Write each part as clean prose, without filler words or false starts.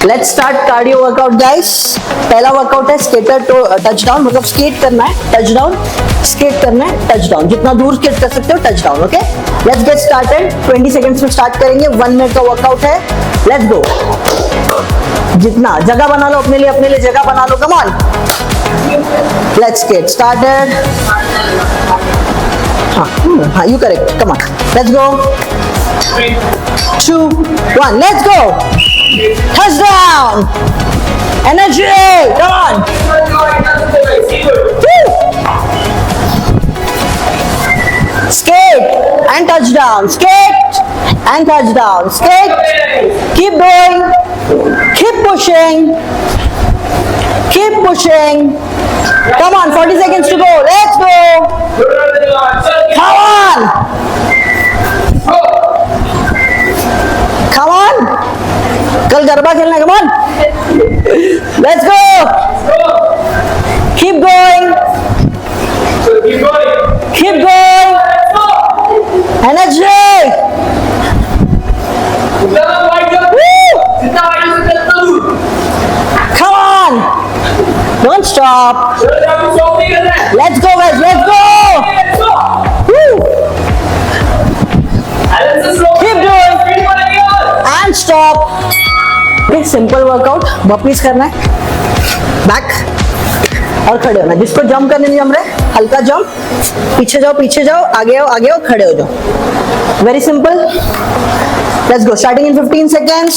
Let's start cardio workout guys. पहला workout है skater to touch down, मतलब skate करना है, टच डाउन, स्केट करना है, टच डाउन, जितना दूर स्केट कर सकते हो touch down. Okay, let's get started. 20 seconds में स्टार्ट करेंगे। 1 मिनट का वर्कआउट है। Let's go. जितना जगह बना लो अपने लिए जगह बना लो। Come on, let's get started. हाँ, you correct. Come on, let's go. 2, 1, let's go. Touchdown. Energy. Come on. Woo. Skate and touchdown. Skate and touchdown. Skate. Keep going. Keep pushing. Keep pushing. Come on, 40 seconds to go. Let's go. Come on. Come on. कल गरबा खेलना है। Come on. Let's go. Keep going. Keep going. Energy. Woo. Come on. Don't stop. Let's go guys. Let's go. Woo. Keep doing. And stop. Okay, simple workout. वापिस करना है, back और खड़े होना। जिसको जंप करने नहीं जम रहे, हल्का जंप, पीछे जाओ, आगे आओ, खड़े हो जाओ। Very simple. Let's go. Starting in 15 seconds.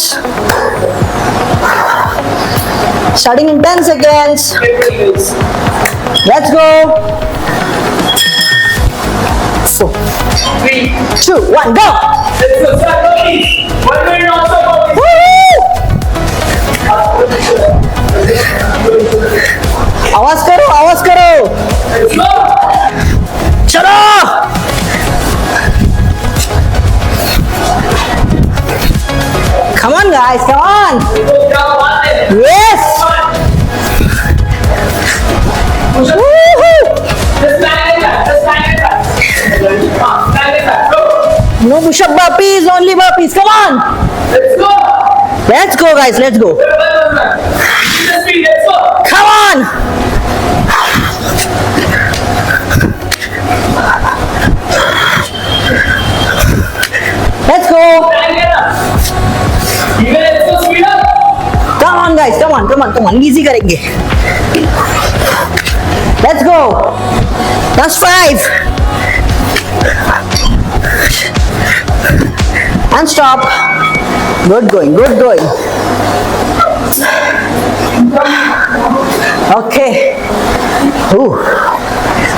Starting in 10 seconds. Let's go. 4, 3, 2, 1, go. Let's go. Start going. 1 minute also. आवाज करो। Let's go. चलो। Come on guys, come on. Yes. Woohoo. No push-up burpees, only burpees. Come on. Let's go guys, let's go. Come on. Let's go. Come on guys, come on. Easy करेंगे. Let's go. That's 5. And stop. Good going. Okay.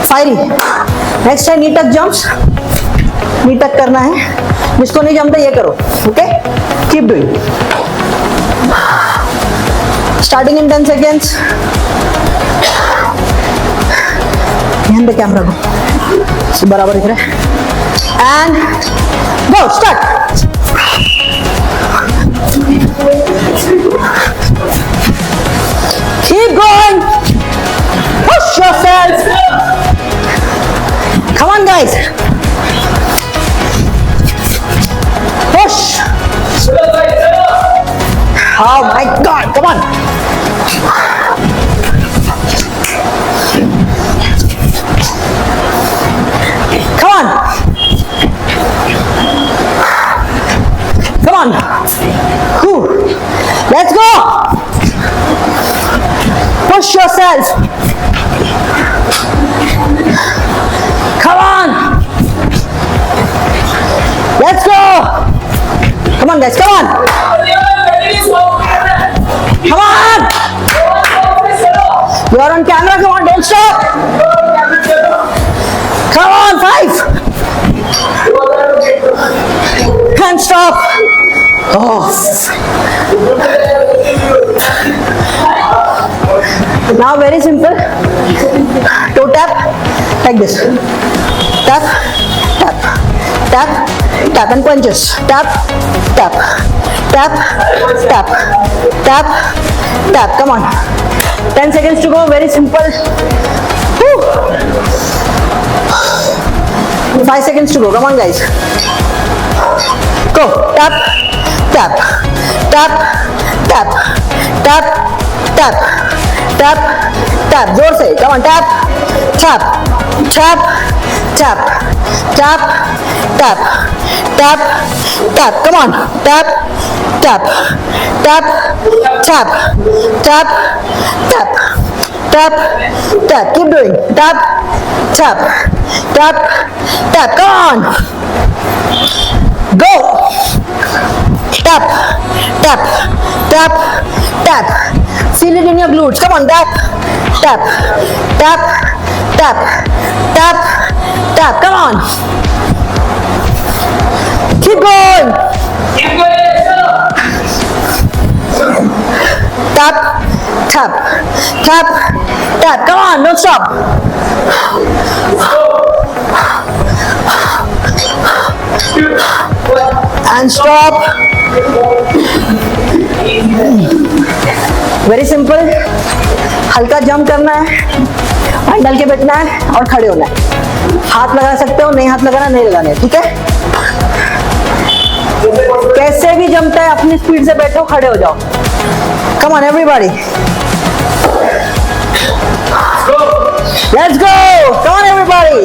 Fiery. Next है knee tuck jumps. knee tuck करना है। जिसको नहीं जमता ये करो। Okay? Keep doing. Starting in 10 seconds. ध्यान पे कैमरा को बराबर दिख रहा है। And go. Start. Keep going. Push yourself. Come on guys. Push. Oh my god, come on. Come on. Come on. Whew. Let's go. Push yourself. Come on. Let's go. Come on guys, come on. Come on. You're on camera, come on, don't stop. Come on, 5. And stop. Oh. Now very simple. Toe tap like this. Tap, tap, tap, tap and punches. Tap, tap, tap, tap, tap, tap. Come on. 10 seconds to go. Very simple. Woo. 5 seconds to go. Come on guys. Go. Tap, tap, tap, tap. Tap tap tap tap, जोर से, come on, tap tap tap tap tap tap tap tap, come on, tap tap tap tap tap tap tap tap, keep doing, tap tap tap tap, come on, go, tap tap tap tap, feel it in your glutes, come on, tap tap tap tap tap tap, come on, keep going, Keep going, sir. tap tap tap tap, come on, don't stop, and stop. Very simple, हल्का jump करना है, अंडल के बैठना है और खड़े होना है, हाथ लगा सकते हो, नहीं हाथ लगाना, नहीं लगाना है, ठीक है। कैसे भी जंपता है, अपनी स्पीड से बैठो, खड़े हो जाओ, come on everybody, let's go, come on everybody,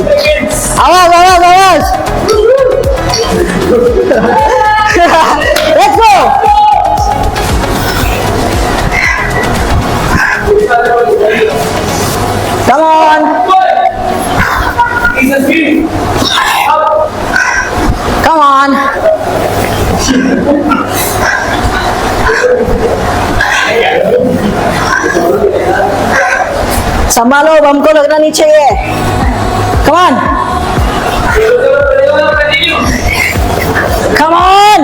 आवाज आवाज आवाज, let's go, come on, He's a speed. Up. come on, संभालो, बम को लगना नहीं चाहिए, come on, come on,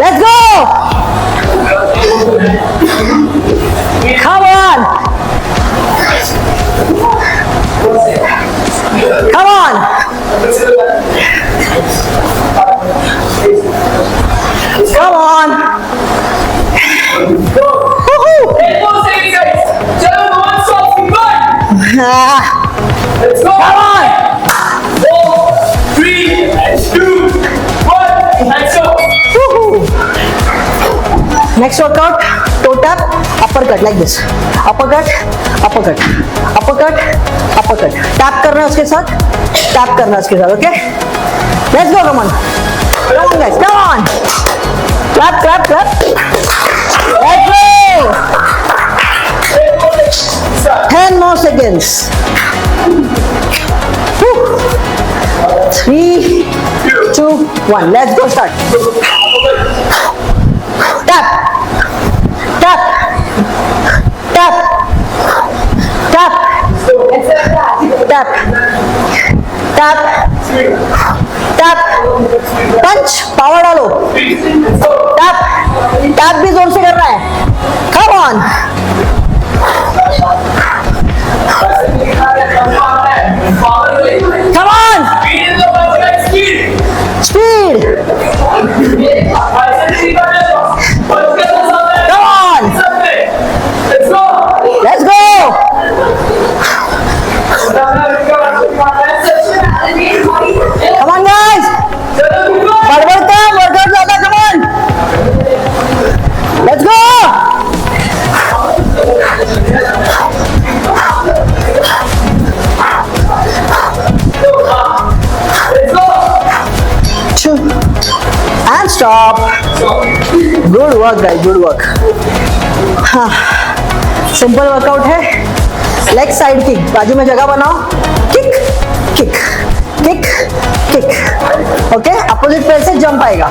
let's go, come on, come on, come on, woohoo, Hey, 4 seconds, guys. Chalo, one stop, keep going. ah, Let's go. come on, 4, 3, 2, 1, and so. woohoo. Next workout, toe tap, uppercut like this, uppercut, uppercut, uppercut, uppercut, tap करना है उसके साथ, tap करना है उसके साथ, okay? Let's go, come on guys, come on, clap, clap, clap, let's go, 10 more seconds, Woo. 3, 2, 1, let's go, start, tap, tap, tap, tap, tap, tap, tap, punch, power डालो, tap, tap भी जोर से करना है, come on, come on, speed, come on, let's go, come on guys, बढ़ का workout ज्यादा, come on, let's go, two, and stop, good work guys, good work, हाँ, सिंपल वर्कआउट है, लेग साइड किक, बाजू में जगह बनाओ, kick kick kick kick, okay, opposite पैर से जंप आएगा,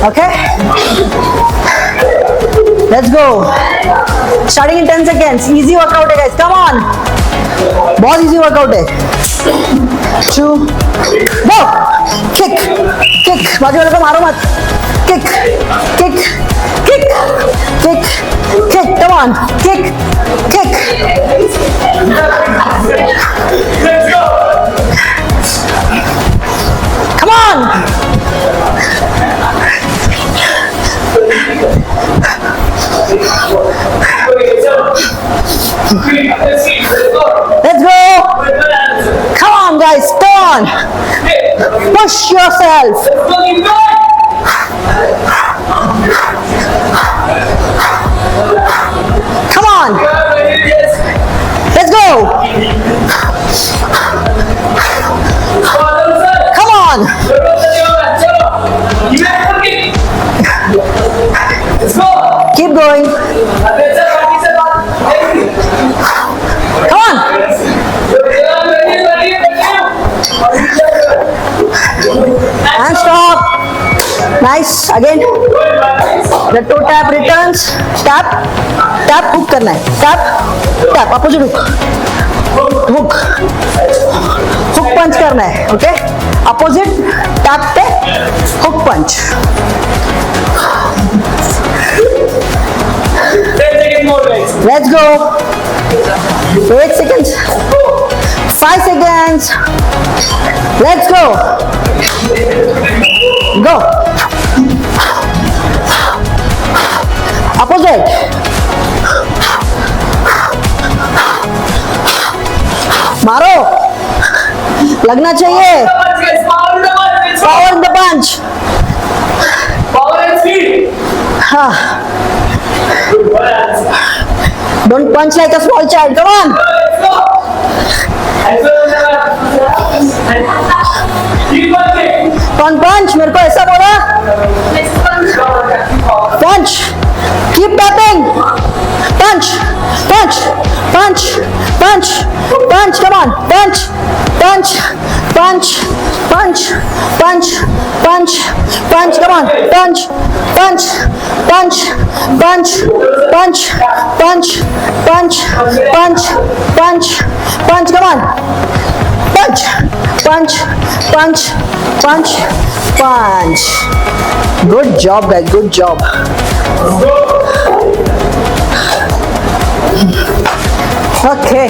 okay, let's go, starting in 10 seconds, easy workout है गाइस, कम ऑन, बहुत इजी वर्कआउट है, 2, गो, किक किक, बाजू वाले को मारो मत, kick kick kick kick kick, come on, kick kick, Let's go. come on, let's go, come on guys, come on, push yourself, चलो चलो you have to kick. Let's go. Keep going. अबे चल बाकी से बात Come on. And stop. Nice. Again. The toe tap returns. Tap. Tap. Hook करना है. Tap. Tap. Opposite hook. Hook. Hook punch करना है. Okay. Opposite. Tap पे. Hook punch. 10 seconds more guys. Let's go. 8 seconds. 5 seconds. Let's go. Go. Opposite. मारो. लगना चाहिए. Power in the punch. Power and speed. हाँ. Don't punch like a small child. Come on. Let's go. Keep punching. Kौन punch? मेरे को ऐसा बोला. Punch. Keep tapping. Punch. Punch. Punch. Punch. Punch. Come on. Punch. Punch. Punch. Punch. Punch. Punch. Punch. Come on. Punch. Punch. Punch. Punch. Punch. Punch. Punch. Punch. Punch. Punch. Come on. Punch. Punch. Punch. Punch. Punch. Good job, guys. Good job. Okay.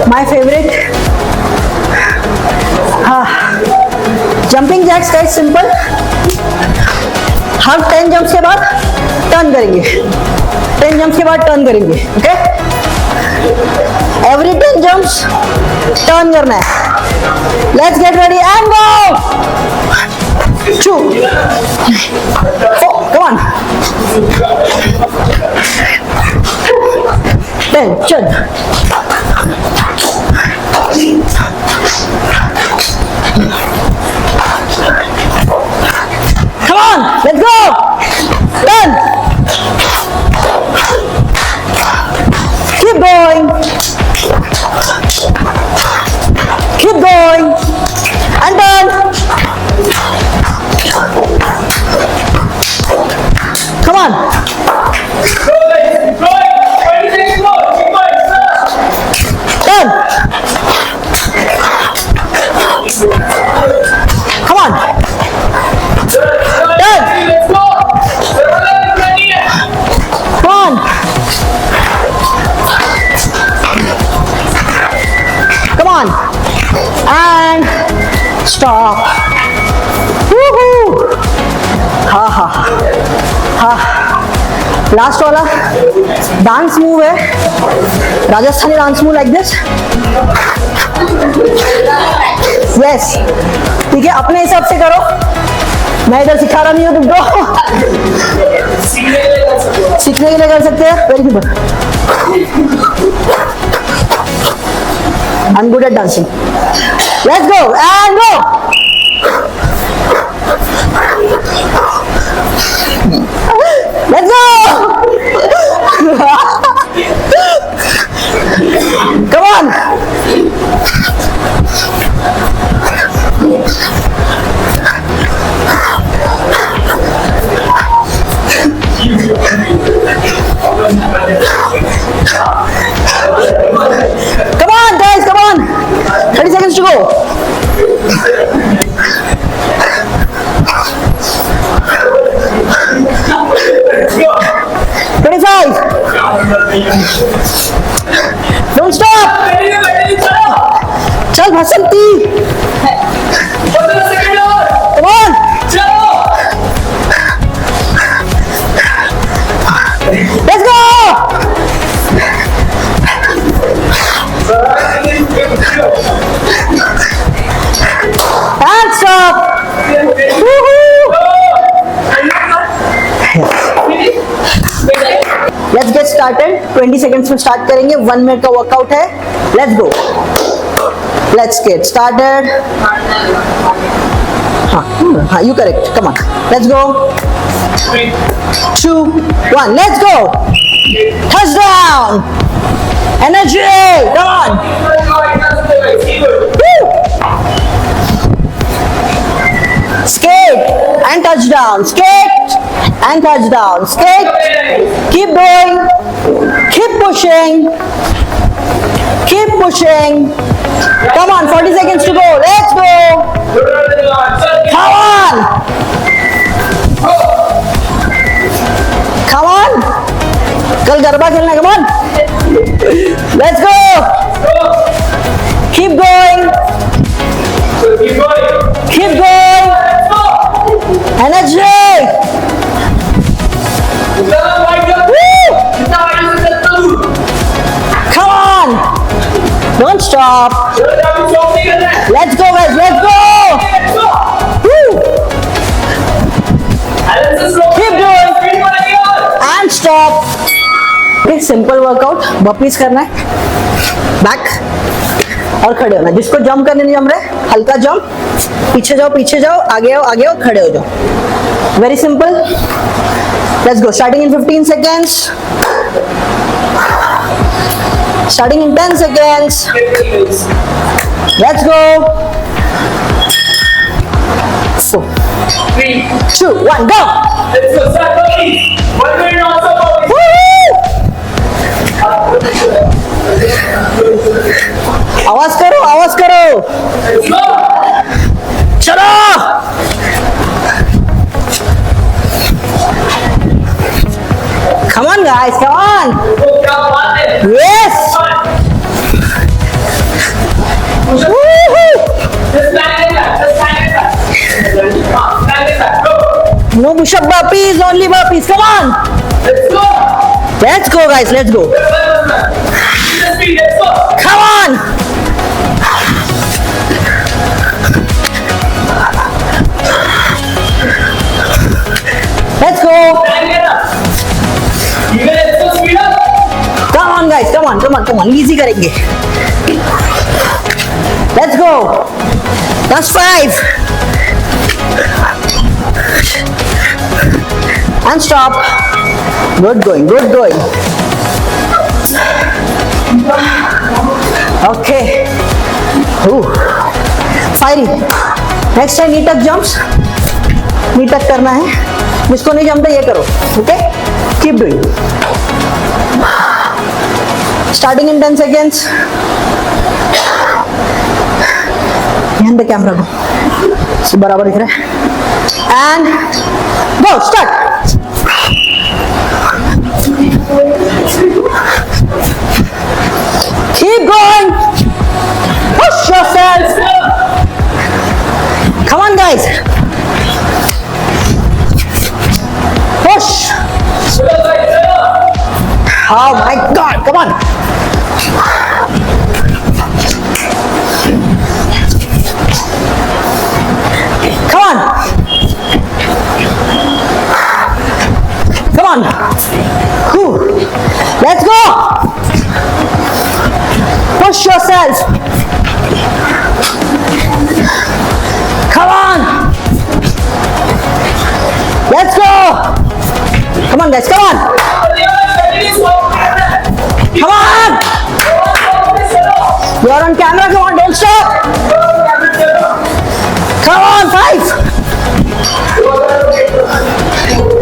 My favorite. Jumping jacks, guys. Simple. हम 10 jumps के बाद turn करेंगे. 10 jumps के बाद turn करेंगे. Okay. Every 10 jumps turn करना है. Let's get ready and go. 2 4 come on. 10 चल. Come on, let's go. 10. Keep going. Keep going. And done. Come on. Go guys. Keep going. 20 seconds more. Keep going. Done. Come on. Done. Let's go. Come on. Come on. And stop. Woohoo. Ha ha. Ha. Last वाला dance move है. Rajasthani dance move like this. Yes. ठीक है. अपने हिसाब से करो. मैं इधर सिखा रहा नहीं हूँ तुमको. सीखने के लिए कर सकते हैं. Very good. I'm good at dancing. Let's go and go. Let's go. Come on. Come on, guys, come on. 30 seconds to go. Don't stop. चल बसंती. Come on. Let's go. And stop. Woohoo. Let's get started. 20 seconds में start करेंगे. 1 minute का workout है. Let's go. Let's get started. You correct. Come on. Let's go. 3, 2, 1. Let's go. Touchdown. Energy. Come on. Woo. Skate and touchdown. Skate and touchdown. Skate. Keep going. Keep pushing. Keep pushing. Come on, 40 seconds to go. Let's go. Come on. Come on. कल गरबा खेलना है. Come on. Let's go. Keep going. Keep going. Energy. Woo. Come on. Don't stop. Let's go, guys. Let's go. Woo. Keep doing. And stop. एक simple workout burpees करना है. Back और खड़े होना. जिसको जंप करने नहीं जम रहे, हल्का जंप. पीछे जाओ, आगे आओ, खड़े हो जाओ. Very simple. Let's go. Starting in 15 seconds. Starting in 10 seconds. Let's go. 4, 3, 2, 1, go. let's go. Start, buddy. 1 minute also, buddy. Woo! आवाज करो. Let's go. चलो. Come on, guys. Come on. क्या बात है. Yes. Woohoo. Just stand like that. Go. No push-up burpees, only burpees. Come on. Let's go. Let's go, guys. Let's go. Speed. Let's go. Come on. Let's go. Stand like that. You guys, let's go. Speed up. Come on, guys. Come on. Easy करेंगे. Let's go. That's 5. And stop. Good going. Okay. Ooh. Fiery. Next time knee tuck jumps. Knee tuck करना है. जिसको नहीं जमता ये करो. Okay? Keep doing. Starting in 10 seconds. यहाँ पे कैमरा को बराबर दिख रहा है. And go. Start. Keep going. Push yourself. Come on, guys. Push. Oh my God. Come on. Come on. Whew. Let's go. Push yourself. Come on. Let's go. Come on, guys. Come on. Come on. You're on camera. Come on. Don't stop. Come on. 5.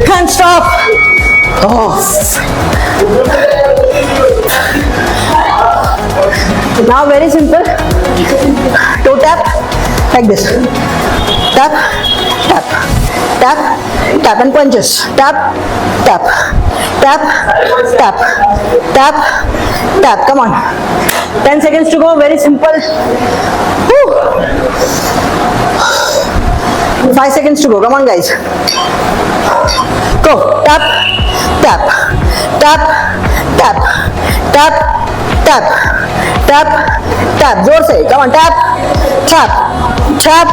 Can't stop. Oh. Now very simple. Toe tap like this. Tap, tap, tap, tap and punches. Tap, tap, tap, tap, tap, tap. Come on. 10 seconds to go. Very simple. Woo. 5 seconds to go. Come on, guys. Go. Tap, tap, tap, tap, tap, tap, tap, tap. जोर से. Come on. Tap, tap, tap,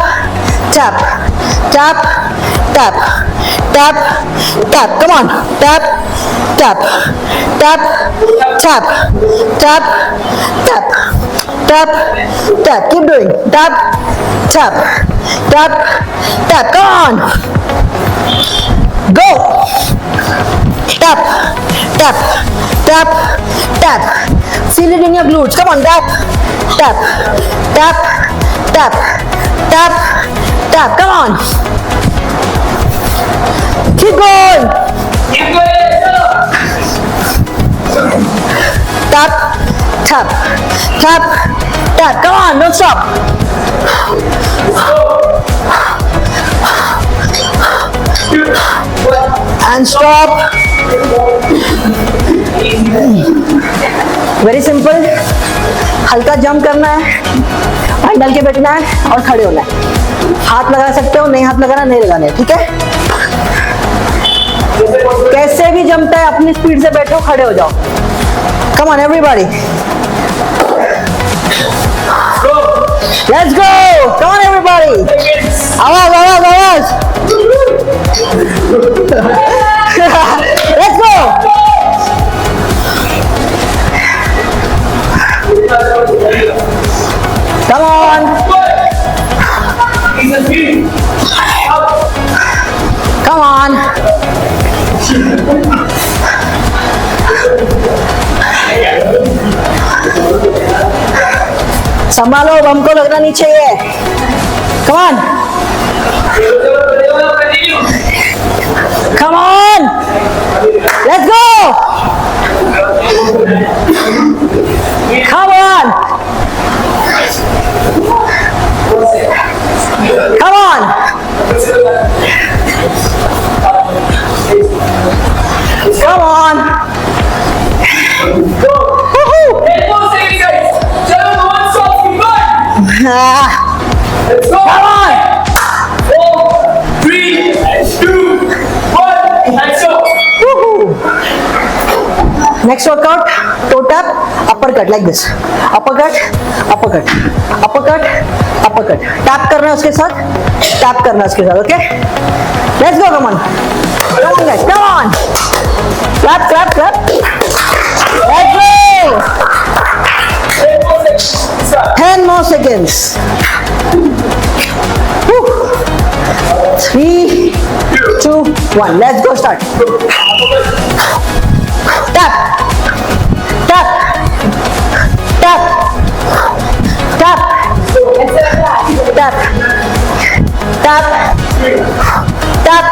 tap, tap, tap, tap, tap. Come on, tap, tap, tap, tap, tap, tap, tap, tap. Keep doing. Tap, tap, tap, tap. Come on. Go. Tap, tap, tap, tap. Feel it in your glutes. Come on, tap, tap, tap, tap, tap, tap. Come on. Keep going. Keep going, sir. Tap, tap, tap, tap. Come on, don't stop. And stop. Very simple. हल्का jump करना है, पैर डाल के बैठना है और खड़े होना है. हाथ लगा सकते हो, नहीं हाथ लगाना, नहीं लगाना है. ठीक है. कैसे भी जमता है, अपनी स्पीड से बैठो, खड़े हो जाओ. Come on everybody, let's go. Come on everybody. आवाज आवाज आवाज. Let's go. Come on. Come on. संभालो, बम को लगना नहीं चाहिए. Come on. Come on. Let's go. Come on. Come on. Come on. Woohoo. Let's go. Come on. 4, 3, 2, 1, and so. Woohoo. Next workout, toe tap, uppercut like this. Uppercut, uppercut, uppercut, uppercut. Tap करना है उसके साथ, tap करना है उसके साथ. Okay? Let's go, come on. Come on guys, come on. Clap, clap, clap. Let's go. 10 more seconds. Woo. 3, 2, 1. Let's go, start. Tap, tap, tap, tap, tap, tap, tap.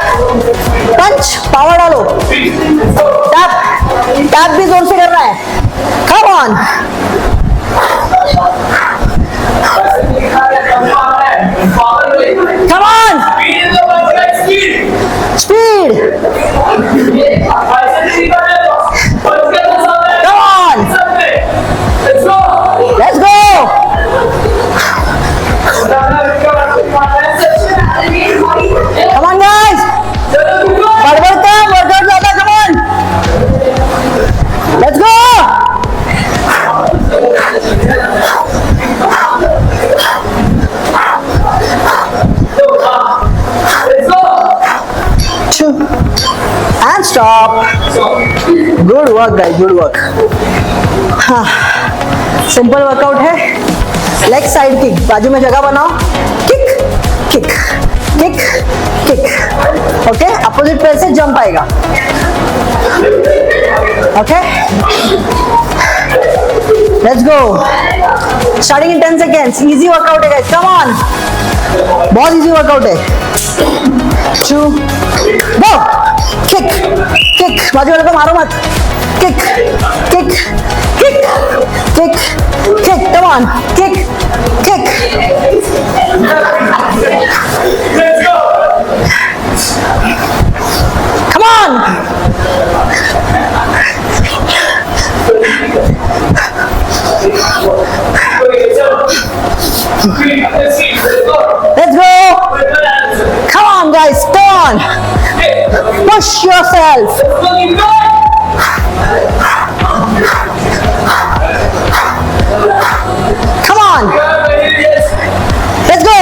Punch, power डालो. Tap, tap भी जोर से करना है. Come on. Come on. Speed. Come on. Let's go. Come on guys. बढ़ काम, workout ज्यादा. Come on. Let's go. Two. And stop. Good work guys, good work. हाँ, सिंपल वर्कआउट है. लेग साइड किक, बाजू में जगह बनाओ. Kick, kick, kick, kick. Okay, opposite पैर से जंप आएगा. Okay, let's go. Starting in 10 seconds. Easy workout है गाइस. Come on. बहुत इजी वर्कआउट है. 2, गो. Kick, kick. बाजू वाले को मारो मत. Kick, kick, kick, kick, kick. Come on. Kick, kick. Let's go. Come on. Let's go. Come on guys, come on. Push yourself. Come on. Let's go.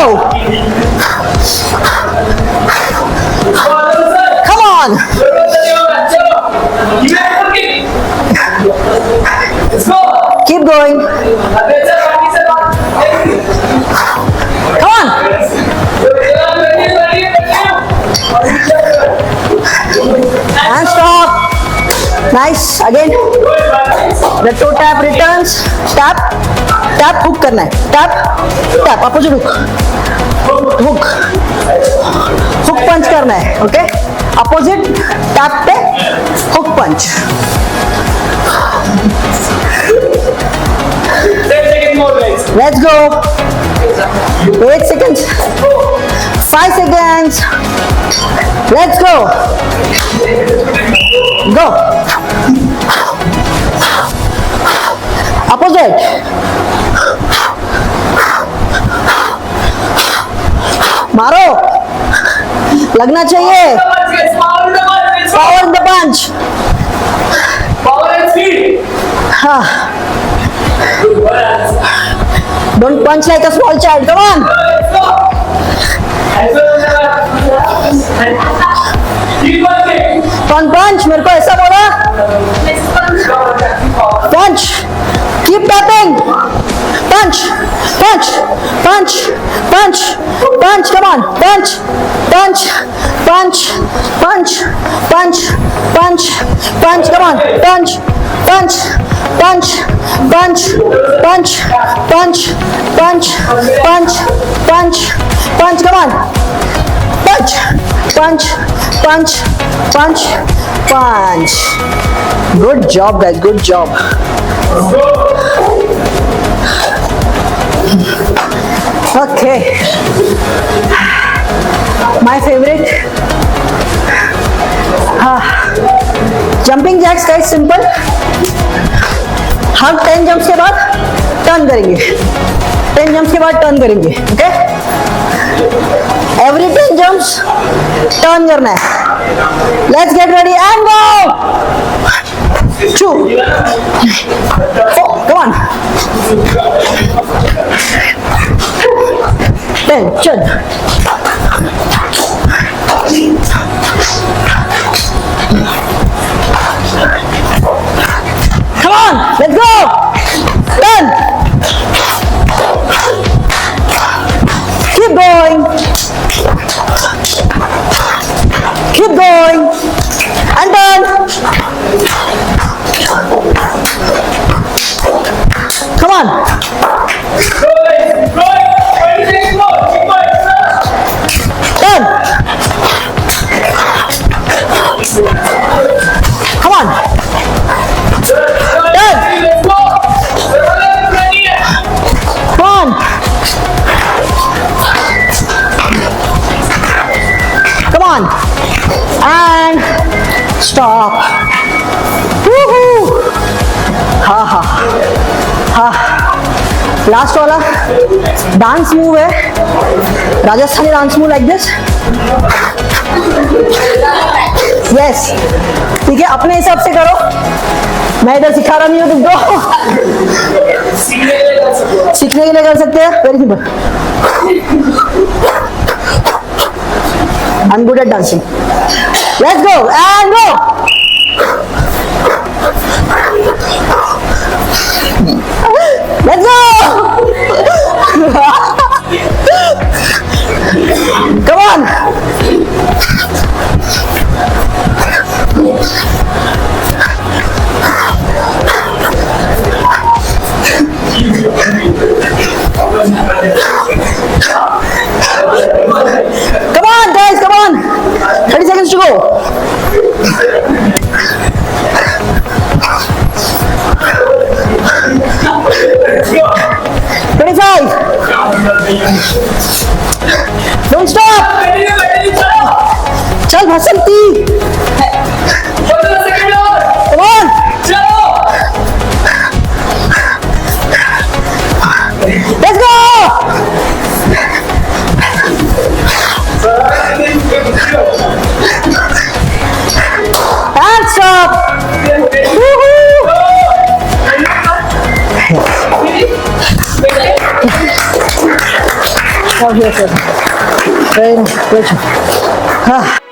Again Good balance. The toe tap returns, tap tap hook करना है, tap tap opposite hook hook hook punch करना है, okay opposite tap पे hook punch. 10 seconds more, guys. Let's go. 8 seconds. 5 seconds. Let's go. Go. Opposite. मारो. लगना चाहिए. Punch, guys. Power in the punch. Let's go. Power in the punch. Power and speed. हाँ. Good balance. Don't punch like a small child. Come on. Let's go. Keep punching. Punch punch. मेरे को ऐसा बोला. Punch. Keep tapping. Punch. Punch. Punch. Punch. Punch. Come on. Punch. Punch. Punch. Punch. Punch. Punch. Punch. Come on. Punch. Punch. Punch. Punch. Punch. Punch. Punch. Punch. Punch. Punch. Come on. Punch. Punch. Punch. Punch. Punch. Good job, guys. Good job. Okay. My favorite. Jumping jacks, guys. Simple. हम 10 jumps के बाद turn करेंगे. 10 jumps के बाद turn करेंगे. Okay. Every 10 jumps turn करना है. Let's get ready and go. 2 4 come on. 10 चल. Come on, let's go. Done. Keep going. Keep going. And done. Come on. Go, guys. Go. 20 seconds more. Keep punching. Done. Come on. Done. Let's go. Ready. Come on. Come on. And stop. Woohoo. Ha ha. Ha. Last वाला dance move है, Rajasthani dance move like this. Yes, ठीक है, अपने हिसाब से करो. मैं इधर सिखा रहा नहीं हूँ तुमको. सीखने के लिए कर सकते हैं. Very simple. I am good at dancing. Let's go and go. Let's go! Come on! Come on, guys, come on! 30 seconds to go. Don't stop! चल भसंती. Come on! Let's go! And stop! Woohoo! Oh, yes, sir. Very nice. Good job.